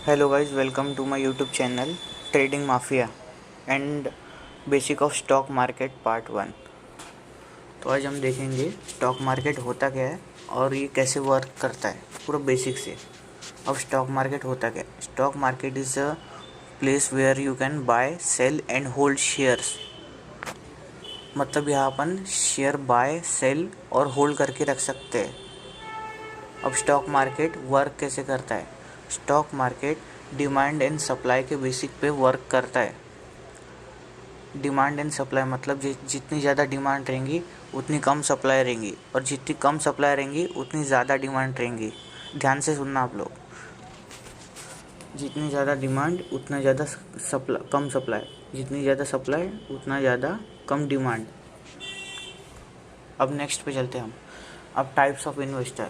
Hello guys, welcome to my YouTube channel trading mafia and basic of stock market part 1। तो आज हम देखेंगे stock market होता क्या है और ये कैसे वर्क करता है पूरा बेसिक से। अब स्टॉक मार्केट होता क्या है? Stock market is a place where you can buy sell and hold shares. मतलब यहाँ अपन शेयर बाय सेल और होल्ड करके रख सकते हैं। अब स्टॉक मार्केट वर्क कैसे करता है? Stock market demand and supply के बेसिक पे वर्क करता है। डिमांड एंड सप्लाई मतलब जितनी ज़्यादा डिमांड रहेंगी उतनी कम सप्लाई रहेंगी, और जितनी कम सप्लाई रहेंगी उतनी ज़्यादा डिमांड रहेंगी। ध्यान से सुनना आप लोग, जितनी ज़्यादा डिमांड उतना ज़्यादा कम सप्लाई, जितनी ज़्यादा सप्लाई उतना ज़्यादा कम डिमांड। अब नेक्स्ट पे चलते हैं हम। अब टाइप्स ऑफ इन्वेस्टर।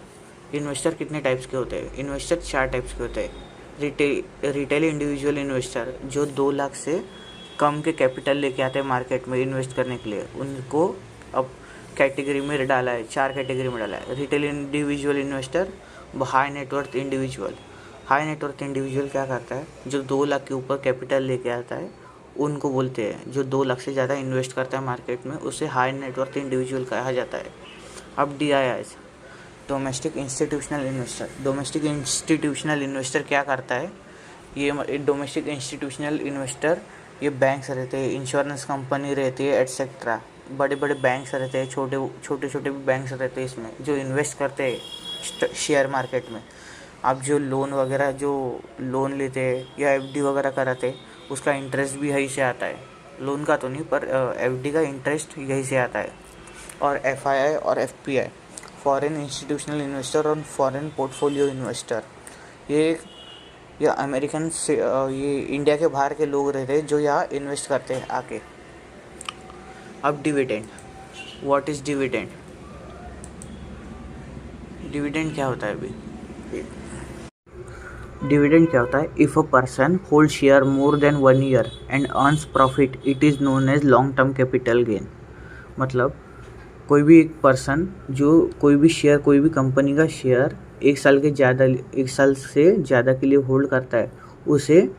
इन्वेस्टर कितने टाइप्स के होते हैं? इन्वेस्टर 4 टाइप्स के होते हैं। रिटेल इंडिविजुअल इन्वेस्टर जो 2 लाख से कम के कैपिटल लेके आते हैं मार्केट में इन्वेस्ट करने के लिए, उनको अब कैटेगरी में डाला है, 4 कैटेगरी में डाला है। Retail individual investor, high net worth individual. High net worth individual क्या करता है? जो 2 लाख के ऊपर कैपिटल लेके आता है उनको बोलते हैं। जो 2 लाख से ज़्यादा इन्वेस्ट करता है मार्केट में उसे हाई नेटवर्थ इंडिविजुअल कहा जाता है। अब DIIs, domestic institutional investor. Domestic institutional investor क्या करता है? ये डोमेस्टिक इंस्टीट्यूशनल इन्वेस्टर ये बैंक्स रहते हैं, इंश्योरेंस कंपनी रहती है, एट्सेट्रा। बड़े बड़े बैंक्स रहते हैं, छोटे भी बैंक्स रहते हैं इसमें, जो इन्वेस्ट करते हैं शेयर मार्केट में। आप जो लोन वगैरह जो लोन लेते हैं या FD वगैरह कराते हैं उसका इंटरेस्ट भी यहीं से आता है। लोन का तो नहीं, पर FD का इंटरेस्ट यहीं से आता है। और FII और FPI, फॉरेन इंस्टीट्यूशनल इन्वेस्टर और फॉरेन पोर्टफोलियो इन्वेस्टर, ये अमेरिकन से ये इंडिया के बाहर के लोग रहते हैं जो यहाँ इन्वेस्ट करते हैं आके। अब dividend, what is dividend? Dividend क्या होता है अभी? डिविडेंड क्या होता है? If a person hold share more than 1 year and earns profit it is known as long term capital gain. मतलब कोई भी एक पर्सन जो कोई भी कंपनी का शेयर 1 साल से ज़्यादा के लिए होल्ड करता है उसे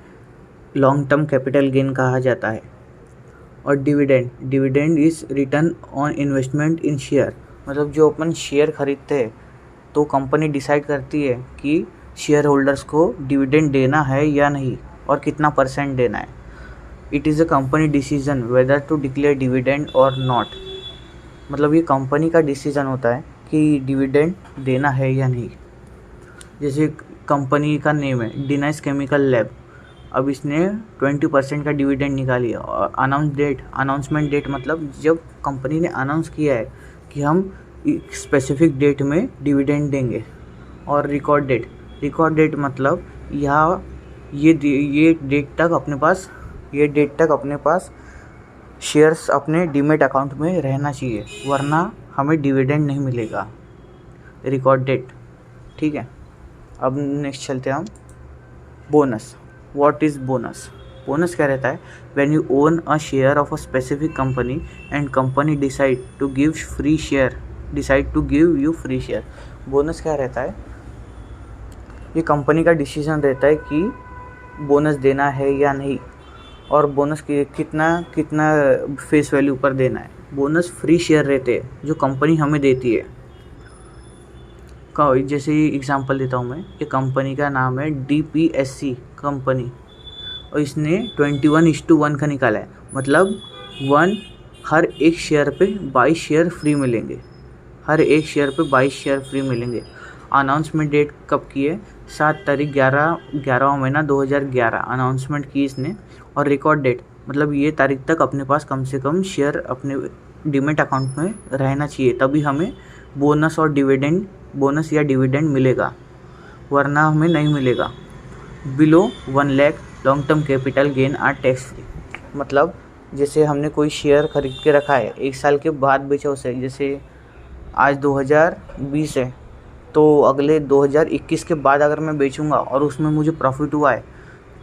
लॉन्ग टर्म कैपिटल गेन कहा जाता है। और dividend is return on investment in share. मतलब जो अपन शेयर खरीदते हैं तो कंपनी डिसाइड करती है कि शेयर होल्डर्स को डिविडेंड देना है या नहीं और कितना % देना है। It is a company decision whether to declare dividend और नॉट। मतलब ये कंपनी का डिसीज़न होता है कि डिविडेंड देना है या नहीं। जैसे कंपनी का नेम है डिनाइस केमिकल लैब, अब इसने 20% का डिविडेंड निकाली है। और अनाउंसमेंट डेट मतलब जब कंपनी ने अनाउंस किया है कि हम एक स्पेसिफिक डेट में डिविडेंड देंगे। और रिकॉर्ड डेट मतलब ये डेट तक अपने पास शेयर्स अपने डीमेट अकाउंट में रहना चाहिए, वरना हमें डिविडेंड नहीं मिलेगा। रिकॉर्ड डेट, ठीक है। अब नेक्स्ट चलते हैं हम bonus. What is bonus? Bonus क्या रहता है? When you own a share of a specific company and company decide to give you free share. Bonus क्या रहता है? ये कंपनी का डिसीजन रहता है कि बोनस देना है या नहीं, और बोनस कितना फेस वैल्यू पर देना है। बोनस फ्री शेयर रहते हैं जो कंपनी हमें देती है। जैसे एग्जांपल देता हूँ मैं, ये कंपनी का नाम है DPSC कंपनी, और इसने 21:1 का निकाला है। मतलब हर एक शेयर पे 22 शेयर फ्री मिलेंगे। अनाउंसमेंट डेट कब की है? 7 तारीख 11वां महीना 2011 अनाउंसमेंट की इसने। और रिकॉर्ड डेट मतलब ये तारीख तक अपने पास कम से कम शेयर अपने डीमेट अकाउंट में रहना चाहिए, तभी हमें बोनस या डिविडेंड मिलेगा, वरना हमें नहीं मिलेगा। Below 1 lakh long term capital gain are tax free. मतलब जैसे हमने कोई शेयर खरीद के रखा है, 1 साल के बाद बेचा उसे, जैसे आज 2020 है तो अगले 2021 के बाद अगर मैं बेचूंगा और उसमें मुझे प्रॉफिट हुआ है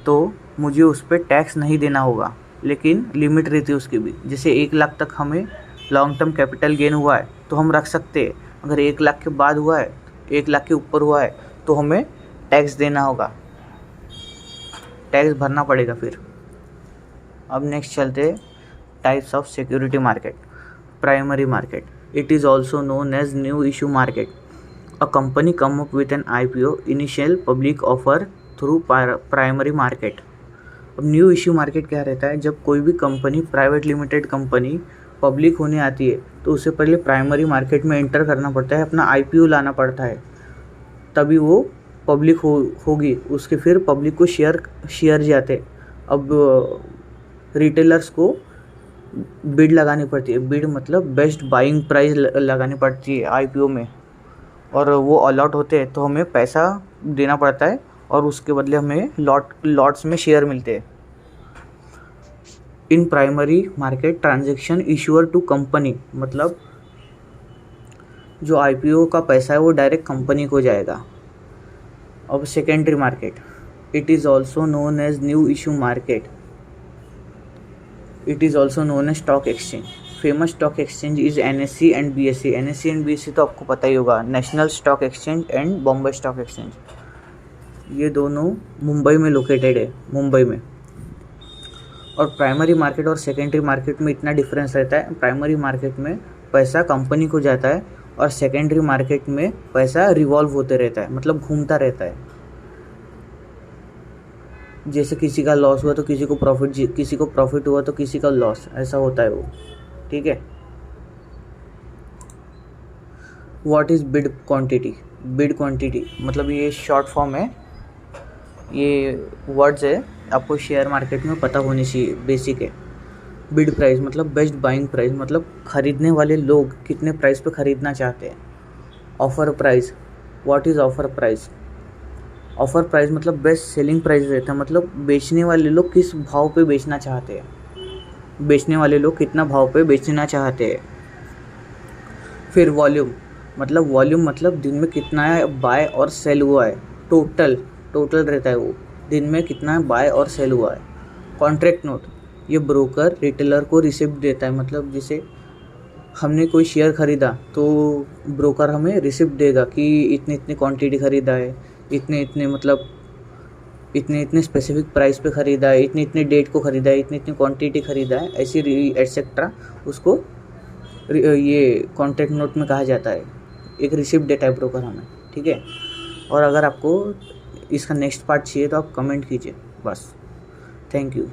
तो मुझे उस पर टैक्स नहीं देना होगा, लेकिन लिमिट रहती है उसकी भी। जैसे 1 लाख तक हमें लॉन्ग टर्म कैपिटल गेन हुआ है तो हम रख सकते हैं। अगर 1 लाख के बाद हुआ है, 1 लाख के ऊपर हुआ है तो हमें टैक्स देना होगा। टैक्स भरना पड़ेगा फिर। अब नेक्स्ट चलते types of security market. Primary market, it is also known as new issue market. A company come up with an IPO, initial public offer through primary market. अब न्यू इशू मार्केट क्या रहता है, जब कोई भी company, private limited company public होने आती है तो उसे पहले प्राइमरी मार्केट में एंटर करना पड़ता है, अपना IPO लाना पड़ता है, तभी वो पब्लिक होगी। उसके फिर पब्लिक को शेयर जाते। अब रिटेलर्स को बिड लगानी पड़ती है। बिड मतलब बेस्ट बाइंग प्राइस लगानी पड़ती है IPO में, और वो अलॉट होते हैं तो हमें पैसा देना पड़ता है और उसके बदले हमें लॉट्स में शेयर मिलते हैं। In primary market transaction issuer to company, मतलब जो IPO का पैसा है वो डायरेक्ट कंपनी को जाएगा। अब secondary market, it is also known as new issue market. It is also known as stock exchange. Famous stock exchange is NSE and BSE। NSE and BSE तो आपको पता ही होगा, national stock exchange and Bombay stock exchange. ये दोनों मुंबई में located है, मुंबई में। और प्राइमरी मार्केट और सेकेंडरी मार्केट में इतना डिफरेंस रहता है, प्राइमरी मार्केट में पैसा कंपनी को जाता है और सेकेंडरी मार्केट में पैसा रिवॉल्व होते रहता है, मतलब घूमता रहता है। जैसे किसी का लॉस हुआ तो किसी को प्रॉफिट हुआ तो किसी का लॉस, ऐसा होता है वो, ठीक है। What is bid quantity? Bid quantity मतलब ये शॉर्ट फॉर्म है, ये वर्ड्स है, आपको शेयर मार्केट में पता होनी चाहिए, बेसिक है। बिड प्राइस मतलब बेस्ट बाइंग प्राइस, मतलब ख़रीदने वाले लोग कितने प्राइस पे ख़रीदना चाहते हैं। Offer price, what is offer price? Offer price मतलब बेस्ट सेलिंग प्राइस रहता है, मतलब बेचने वाले लोग किस भाव पे बेचना चाहते हैं, बेचने वाले लोग कितना भाव पे बेचना चाहते हैं। फिर वॉल्यूम मतलब दिन में कितना बाय और सेल हुआ है, टोटल रहता है वो, दिन में कितना बाय और सेल हुआ है। कॉन्ट्रैक्ट नोट, ये ब्रोकर रिटेलर को रिसिप्ट देता है, मतलब जैसे हमने कोई शेयर ख़रीदा तो ब्रोकर हमें रिसिप्ट देगा कि इतनी क्वांटिटी ख़रीदा है, इतने स्पेसिफिक प्राइस पे ख़रीदा है, इतनी डेट को ख़रीदा है, इतनी क्वांटिटी ख़रीदा है, ऐसी एटसेट्रा उसको ये कॉन्ट्रैक्ट नोट में कहा जाता है। एक रिसिप्ट देता है ब्रोकर हमें, ठीक है। और अगर आपको इसका नेक्स्ट पार्ट चाहिए तो आप कमेंट कीजिए, बस। Thank you.